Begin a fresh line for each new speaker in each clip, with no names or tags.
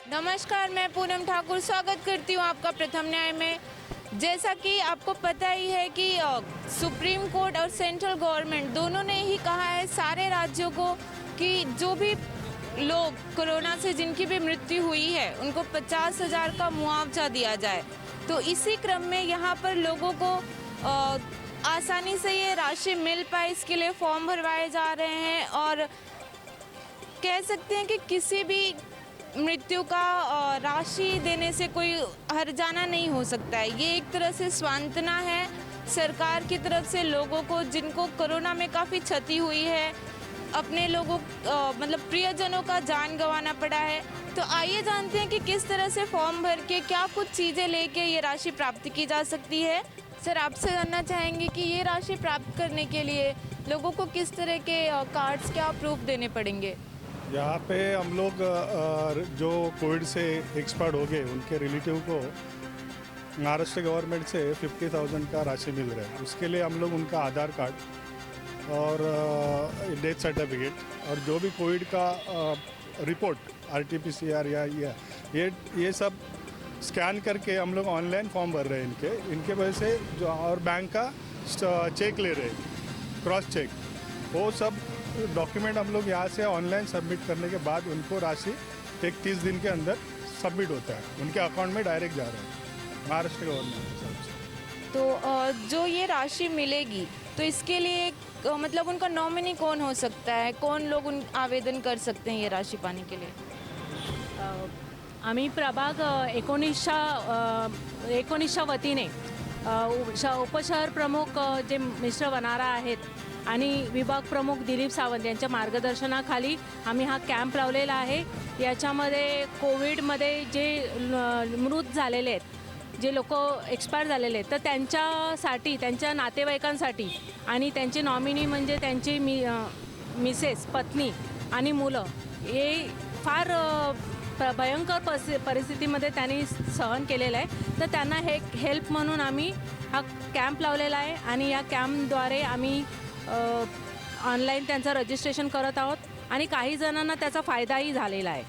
नमस्कार, मैं पूनम ठाकुर स्वागत करती हूँ आपका प्रथम न्याय में। जैसा कि आपको पता ही है कि सुप्रीम कोर्ट और सेंट्रल गवर्नमेंट दोनों ने ही कहा है सारे राज्यों को कि जो भी लोग कोरोना से जिनकी भी मृत्यु हुई है उनको 50,000 का मुआवजा दिया जाए। तो इसी क्रम में यहाँ पर लोगों को आसानी से ये राशि मिल पाए, इसके लिए फॉर्म भरवाए जा रहे हैं और कह सकते हैं कि किसी भी मृत्यु का राशि देने से कोई हर्जाना नहीं हो सकता है। ये एक तरह से सांत्वना है सरकार की तरफ से लोगों को जिनको कोरोना में काफ़ी क्षति हुई है, अपने लोगों मतलब प्रियजनों का जान गंवाना पड़ा है। तो आइए जानते हैं कि किस तरह से फॉर्म भर के क्या कुछ चीज़ें लेके ये राशि प्राप्त की जा सकती है। सर, आपसे जानना चाहेंगे कि ये राशि प्राप्त करने के लिए लोगों को किस तरह के कार्ड्स, क्या प्रूफ देने पड़ेंगे?
यहाँ पे हम लोग जो कोविड से एक्सपर्ट हो गए उनके रिलेटिव को महाराष्ट्र गवर्नमेंट से 50,000 का राशि मिल रहा है। उसके लिए हम लोग उनका आधार कार्ड और डेथ सर्टिफिकेट और जो भी कोविड का रिपोर्ट RT-PCR या ये सब स्कैन करके हम लोग ऑनलाइन फॉर्म भर रहे हैं इनके वजह से जो और बैंक का चेक ले रहे हैं, क्रॉस चेक, वो सब डॉक्यूमेंट हम लोग यहाँ से ऑनलाइन सबमिट करने के बाद उनको राशि 30 दिन के अंदर सबमिट होता है, उनके अकाउंट में डायरेक्ट जा रहा है महाराष्ट्र गवर्नमेंट की तरफ से।
तो जो ये राशि मिलेगी तो इसके लिए मतलब उनका नॉमिनी कौन हो सकता है, कौन लोग आवेदन कर सकते हैं ये राशि पाने के लिए?
आम्ही प्रभाग 19च्या वतीने उपशहर प्रमुख जे मिस्टर वनारा आहेत आणि विभाग प्रमुख दिलीप सावंत यांच्या मार्गदर्शनाखाली आम्ही हा कॅम्प लावलेला आहे। याच्यामध्ये कोविडमध्ये जे मृत झालेले आहेत, जे लोक एक्सपायर झालेले आहेत, तर त्यांच्यासाठी, त्यांच्या नातेवाईकांसाठी आणि त्यांचे नॉमिनी म्हणजे त्यांची मिसेस, पत्नी आणि मुलं हे फार भयंकर परिस्थितीमध्ये त्यांनी सहन केलेलं आहे। तर त्यांना हे हेल्प म्हणून आम्ही हा कॅम्प लावलेला आहे आणि या कॅम्पद्वारे आम्ही ऑनलाइन त्यांचं रजिस्ट्रेशन करत आहोत आणि काही जणांना त्याचा फायदाही झालेला है।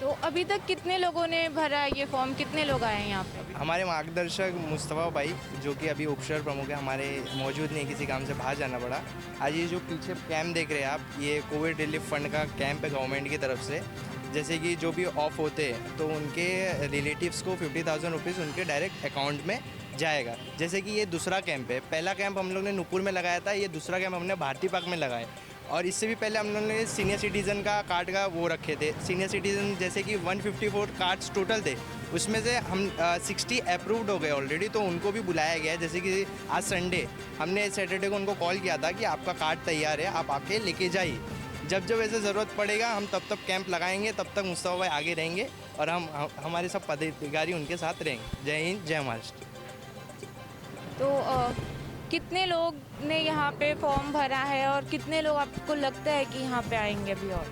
तो अभी तक कितने लोगों ने भरा ये फॉर्म, कितने लोग आए हैं यहाँ पे?
हमारे मार्गदर्शक मुस्तफ़ा भाई जो कि अभी उपशहर प्रमुख है, हमारे मौजूद नहीं, किसी काम से बाहर जाना पड़ा। आज ये जो पीछे कैंप देख रहे हैं आप, ये कोविड रिलीफ फंड का कैंप है गवर्नमेंट की तरफ से। जैसे कि जो भी ऑफ होते हैं तो उनके रिलेटिव्स को 50,000 रुपीज़ उनके डायरेक्ट अकाउंट में जाएगा। जैसे कि ये दूसरा कैंप है, पहला कैंप हम लोग ने नुपुर में लगाया था, ये दूसरा कैंप हमने भारती पार्क में लगाया। और इससे भी पहले हम लोगों ने सीनियर सिटीज़न का कार्ड का वो रखे थे। सीनियर सिटीज़न जैसे कि 154 कार्ड्स टोटल थे, उसमें से हम 60 अप्रूव्ड हो गए ऑलरेडी, तो उनको भी बुलाया गया है। जैसे कि आज संडे, हमने सैटरडे को उनको कॉल किया था कि आपका कार्ड तैयार है, आप आके लेके जाइए। जब जब ऐसे ज़रूरत पड़ेगा हम तब कैंप लगाएंगे, तब तक मुस्तफ़ा भाई आगे रहेंगे और हमारे सब पदाधिकारी उनके साथ रहेंगे। जय हिंद, जय महाराष्ट्र।
तो कितने लोग ने यहाँ पे फॉर्म भरा है और कितने लोग आपको लगता है कि यहाँ पे आएंगे अभी? और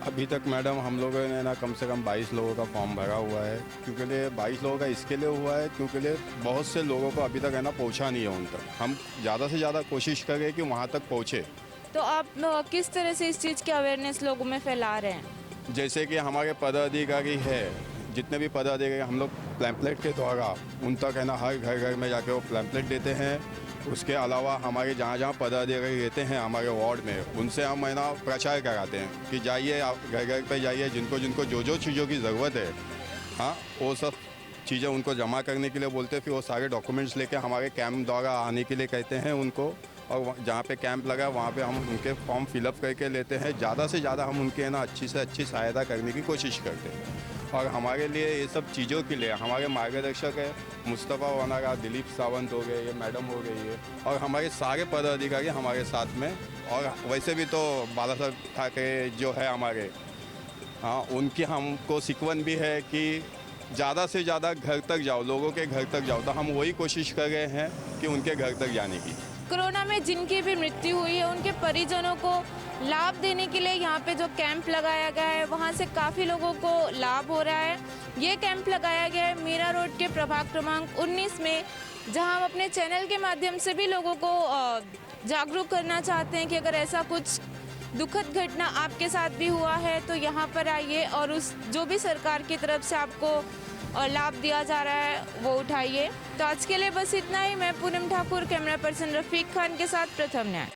अभी तक मैडम हम लोगों ने ना कम से कम 22 लोगों का फॉर्म भरा हुआ है। क्योंकि 22 लोगों का इसके लिए हुआ है क्योंकि बहुत से लोगों को अभी तक है ना पहुँचा नहीं है उन तक। हम ज़्यादा से ज़्यादा कोशिश करें कि वहाँ तक पहुँचे।
तो आप किस तरह से इस चीज़ की अवेयरनेस लोगों में फैला रहे हैं?
जैसे कि हमारे पदाधिकारी है, जितने भी पदाधिकारी हम लोग पैम्पलेट के द्वारा उन तक है ना हर घर घर में जाके वो पैम्पलेट देते हैं। उसके अलावा हमारे जहाँ जहाँ पदाधिकारी रहते हैं हमारे वार्ड में, उनसे हम है ना प्रचार कराते हैं कि जाइए, आप घर घर पे जाइए, जिनको जिनको जो जो चीज़ों की ज़रूरत है, हाँ, वो सब चीज़ें उनको जमा करने के लिए बोलते हैं। फिर वो सारे डॉक्यूमेंट्स लेके हमारे कैंप द्वारा आने के लिए कहते हैं उनको, और जहाँ पे कैंप लगा वहाँ पे हम उनके फॉर्म फिलअप करके लेते हैं। ज़्यादा से ज़्यादा हम उनके ना अच्छी से अच्छी सहायता करने की कोशिश करते हैं। और हमारे लिए ये सब चीज़ों के लिए हमारे मार्गदर्शक है मुस्तफ़ा वनारा, दिलीप सावंत हो गए, ये मैडम हो गई है, और हमारे सारे पदाधिकारी हमारे साथ में। और वैसे भी तो बाला साहब ठाकरे जो है हमारे, हाँ, उनकी हमको सिकवन भी है कि ज़्यादा से ज़्यादा घर तक जाओ, लोगों के घर तक जाओ। तो हम वही कोशिश कर रहे हैं कि उनके घर तक जाने की।
कोरोना में जिनकी भी मृत्यु हुई है उनके परिजनों को लाभ देने के लिए यहाँ पे जो कैंप लगाया गया है वहाँ से काफ़ी लोगों को लाभ हो रहा है। ये कैंप लगाया गया है मीरा रोड के प्रभाग क्रमांक 19 में, जहाँ हम अपने चैनल के माध्यम से भी लोगों को जागरूक करना चाहते हैं कि अगर ऐसा कुछ दुखद घटना आपके साथ भी हुआ है तो यहाँ पर आइए और उस जो भी सरकार की तरफ से आपको लाभ दिया जा रहा है वो उठाइए। तो आज के लिए बस इतना ही। मैं पूनम ठाकुर, कैमरा पर्सन रफीक खान के साथ प्रथम न्याय।